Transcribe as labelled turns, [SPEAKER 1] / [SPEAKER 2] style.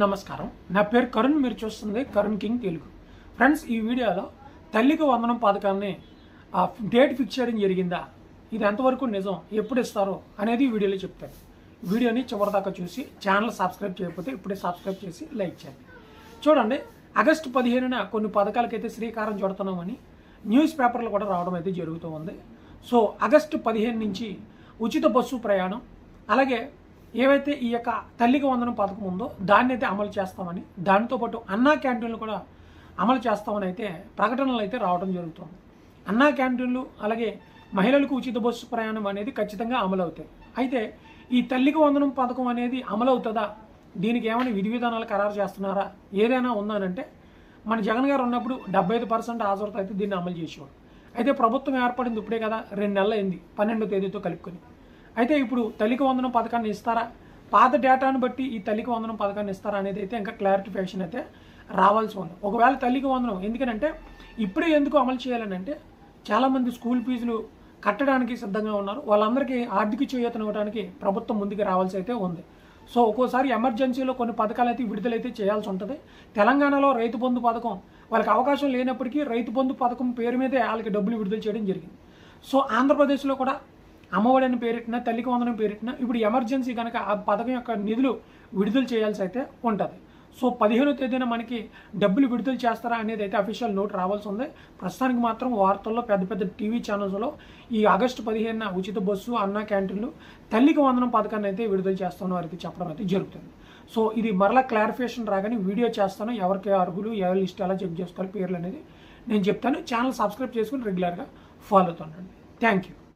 [SPEAKER 1] నమస్కారం. నా పేరు కరుణ్. మీరు చూస్తుంది కరుణ్ కింగ్ తెలుగు. ఫ్రెండ్స్, ఈ వీడియోలో తల్లికి వందనం పథకాన్ని డేట్ ఫిక్స్ చేయడం జరిగిందా, ఇది ఎంతవరకు నిజం, ఎప్పుడు ఇస్తారో అనేది ఈ వీడియోలో చెప్తాను. వీడియోని చివరిదాకా చూసి ఛానల్ సబ్స్క్రైబ్ చేయకపోతే ఇప్పుడే సబ్స్క్రైబ్ చేసి లైక్ చేయండి. చూడండి, ఆగస్టు 15న కొన్ని పథకాలకైతే శ్రీకారం చుడుతున్నామని న్యూస్ పేపర్లు కూడా రావడం అయితే జరుగుతూ ఉంది. సో ఆగస్టు 15 నుంచి ఉచిత బస్సు ప్రయాణం, అలాగే ఏవైతే ఈ యొక్క తల్లికి వందనం పథకం ఉందో దాన్ని అయితే అమలు చేస్తామని, దానితోపాటు అన్నా క్యాంటీన్లు కూడా అమలు చేస్తామని అయితే ప్రకటనలు అయితే రావడం జరుగుతుంది. అన్నా క్యాంటీన్లు అలాగే మహిళలకు ఉచిత బస్సు ప్రయాణం అనేది ఖచ్చితంగా అమలు అవుతాయి. అయితే ఈ తల్లికి వందనం పథకం అనేది అమలు అవుతుందా, దీనికి ఏమైనా విధి విధానాలు ఖరారు చేస్తున్నారా, ఏదైనా ఉందానంటే మన జగన్ గారు ఉన్నప్పుడు 75% హాజరుతో అయితే దీన్ని అమలు చేసేవాడు. అయితే ప్రభుత్వం ఏర్పడింది ఇప్పుడే కదా, 2 నెలలు అయింది, 12వ తేదీతో కలుపుకొని. అయితే ఇప్పుడు తల్లికి వందనం పథకాన్ని ఇస్తారా, పాత డేటాను బట్టి ఈ తల్లికి వందనం పథకాన్ని ఇస్తారా అనేది అయితే ఇంకా క్లారిఫికేషన్ అయితే రావాల్సి ఉంది. ఒకవేళ తల్లికి వందనం ఎందుకంటే ఇప్పుడే ఎందుకు అమలు చేయాలని అంటే, చాలామంది స్కూల్ ఫీజులు కట్టడానికి సిద్ధంగా ఉన్నారు. వాళ్ళందరికీ ఆర్థిక చేయూతనివ్వడానికి ప్రభుత్వం ముందుకు రావాల్సి అయితే ఉంది. సో ఒక్కోసారి ఎమర్జెన్సీలో కొన్ని పథకాలు అయితే విడుదలైతే చేయాల్సి ఉంటుంది. తెలంగాణలో రైతు బంధు పథకం వాళ్ళకి అవకాశం లేనప్పటికీ రైతు బంధు పథకం పేరు మీదే వాళ్ళకి డబ్బులు విడుదల చేయడం జరిగింది. సో ఆంధ్రప్రదేశ్లో కూడా అమ్మఒడి అని పేరెట్టినా, తల్లికి వందనం పేరెట్టినా ఇప్పుడు ఎమర్జెన్సీ కనుక ఆ పథకం యొక్క నిధులు విడుదల చేయాల్సి అయితే ఉంటుంది. సో 15వ తేదీన మనకి డబ్బులు విడుదల చేస్తారా అనేది అయితే అఫీషియల్ నోట్ రావాల్సి ఉంది. ప్రస్తుతానికి మాత్రం వార్తల్లో పెద్ద పెద్ద టీవీ ఛానల్స్లో ఈ ఆగస్టు 15న ఉచిత బస్సు, అన్నా క్యాంటీన్లు, తల్లికి వందనం పథకాన్ని అయితే విడుదల చేస్తామని వారికి చెప్పడం అయితే జరుగుతుంది. సో ఇది మరలా క్లారిఫికేషన్ రాగానే వీడియో చేస్తాను. ఎవరికి అర్హులు, ఎవరి లిస్ట్ ఎలా చెక్ చేసుకోవాలి పేర్లు అనేది నేను చెప్తాను. ఛానల్ సబ్స్క్రైబ్ చేసుకుని రెగ్యులర్గా ఫాలో అవుతుండండి. Thank you.